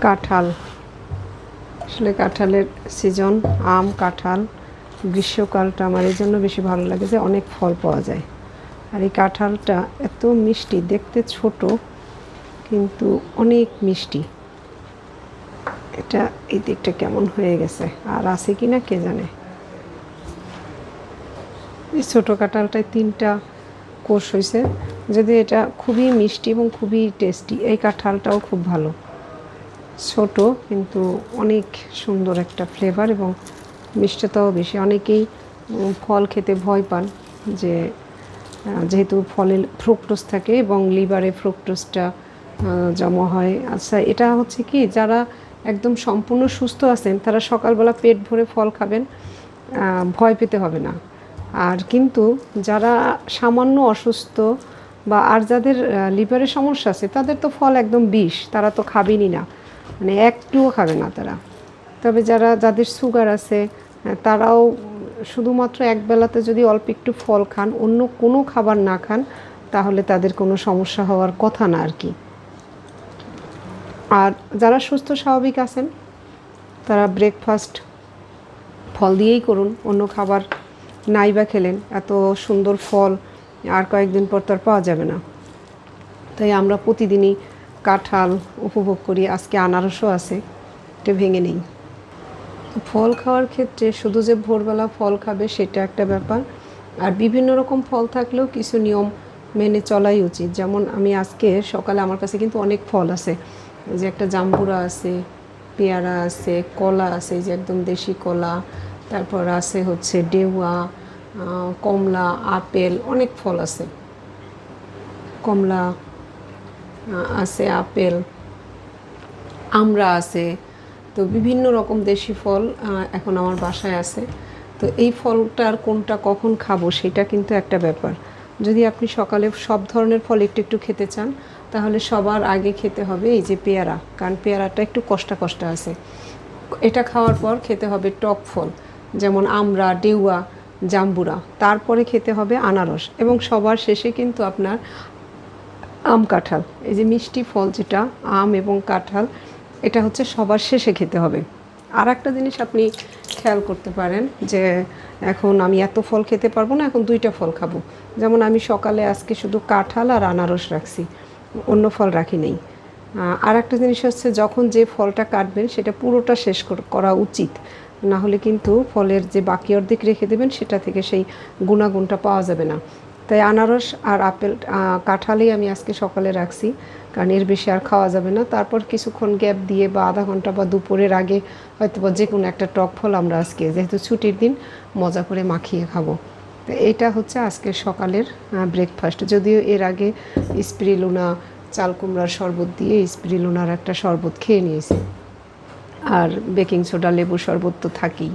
কাঁঠাল, আসলে কাঁঠালের সিজন, আম কাঁঠাল গ্রীষ্মকালটা আমার এই জন্য বেশি ভালো লাগে যে অনেক ফল পাওয়া যায়। আর এই কাঁঠালটা এত মিষ্টি, দেখতে ছোট কিন্তু অনেক মিষ্টি। এটা এই দিকটা কেমন হয়ে গেছে, আর আছে কি না কে জানে। এই ছোটো কাঁঠালটায় 3টা কোষ হয়েছে, যদি এটা খুবই মিষ্টি এবং খুবই টেস্টি। এই কাঁঠালটাও খুব ভালো, ছোট কিন্তু অনেক সুন্দর একটা ফ্লেভার এবং মিষ্টতাও বেশি। অনেকেই ফল খেতে ভয় পান যে যেহেতু ফলে ফ্রুক্টোজ থাকে এবং লিভারে ফ্রুক্টোজটা জমা হয়। আচ্ছা, এটা হচ্ছে কি, যারা একদম সম্পূর্ণ সুস্থ আছেন তারা সকালবেলা পেট ভরে ফল খাবেন, ভয় পেতে হবে না। আর কিন্তু যারা সামান্য অসুস্থ বা আর যাদের লিভারের সমস্যা আছে তাদের তো ফল একদম বিষ, তারা তো খাবেনই না, মানে একটুও খাবে না তারা। তবে যাদের সুগার আছে তারাও শুধুমাত্র একবেলাতে যদি অল্প একটু ফল খান, অন্য কোনো খাবার না খান, তাহলে তাদের কোনো সমস্যা হওয়ার কথা না আর কি। আর যারা সুস্থ স্বাভাবিক আছেন তারা ব্রেকফাস্ট ফল দিয়েই করুন, অন্য খাবার নাই বা খেলেন, এত সুন্দর ফল আর কয়েকদিন পর তার পাওয়া যাবে না। তাই আমরা প্রতিদিনই কাঁঠাল উপভোগ করি। আজকে আনারসও আছে, এটা ভেঙে নেই। ফল খাওয়ার ক্ষেত্রে শুধু যে ভোরবেলা ফল খাবে সেটা একটা ব্যাপার, আর বিভিন্ন রকম ফল থাকলেও কিছু নিয়ম মেনে চলাই উচিত। যেমন আমি আজকে সকালে আমার কাছে কিন্তু অনেক ফল আছে, যে একটা জাম্বুরা আছে, পেয়ারা আছে, কলা আছে, যে একদম দেশি কলা, তারপর আছে হচ্ছে ডেউয়া, কমলা, আপেল, অনেক ফল আছে। কমলা আছে, আপেল, আমড়া আছে। তো বিভিন্ন রকম দেশি ফল এখন আমার বাসায় আছে। তো এই ফলটার কোনটা কখন খাবো সেটা কিন্তু একটা ব্যাপার। যদি আপনি সকালে সব ধরনের ফল একটু একটু খেতে চান, তাহলে সবার আগে খেতে হবে এই যে পেয়ারা, কারণ পেয়ারাটা একটু কষ্টা কষ্টা আছে। এটা খাওয়ার পর খেতে হবে টক ফল, যেমন আমড়া, ডেউয়া, জাম্বুরা। তারপরে খেতে হবে আনারস, এবং সবার শেষে কিন্তু আপনার আম কাঁঠাল। এই যে মিষ্টি ফল যেটা আম এবং কাঁঠাল, এটা হচ্ছে সবার শেষে খেতে হবে। আর একটা জিনিস আপনি খেয়াল করতে পারেন যে এখন আমি এত ফল খেতে পারবো না, এখন 2টা ফল খাবো। যেমন আমি সকালে আজকে শুধু কাঁঠাল আর আনারস রাখছি, অন্য ফল রাখি নেই। আর একটা জিনিস হচ্ছে, যখন যে ফলটা কাটবেন সেটা পুরোটা শেষ করা উচিত, না হলে কিন্তু ফলের যে বাকি অর্ধেক রেখে দেবেন সেটা থেকে সেই গুণাগুণটা পাওয়া যাবে না। তাই আনারস আর আপেল কাঁঠালেই আমি আজকে সকালে রাখছি, কারণ এর বেশি আর খাওয়া যাবে না। তারপর কিছুক্ষণ গ্যাপ দিয়ে বা আধা ঘন্টা বা দুপুরের আগে হয়তো বা যে কোনো একটা টক ফল আমরা আজকে, যেহেতু ছুটির দিন, মজা করে মাখিয়ে খাবো। তো এটা হচ্ছে আজকের সকালের ব্রেকফাস্ট। যদিও এর আগে স্পিরুলিনা চাল কুমড়ার শরবত দিয়ে স্পিরুলিনার একটা শরবত খেয়ে নিয়েছি, আর বেকিং সোডা লেবু শরবত তো থাকেই।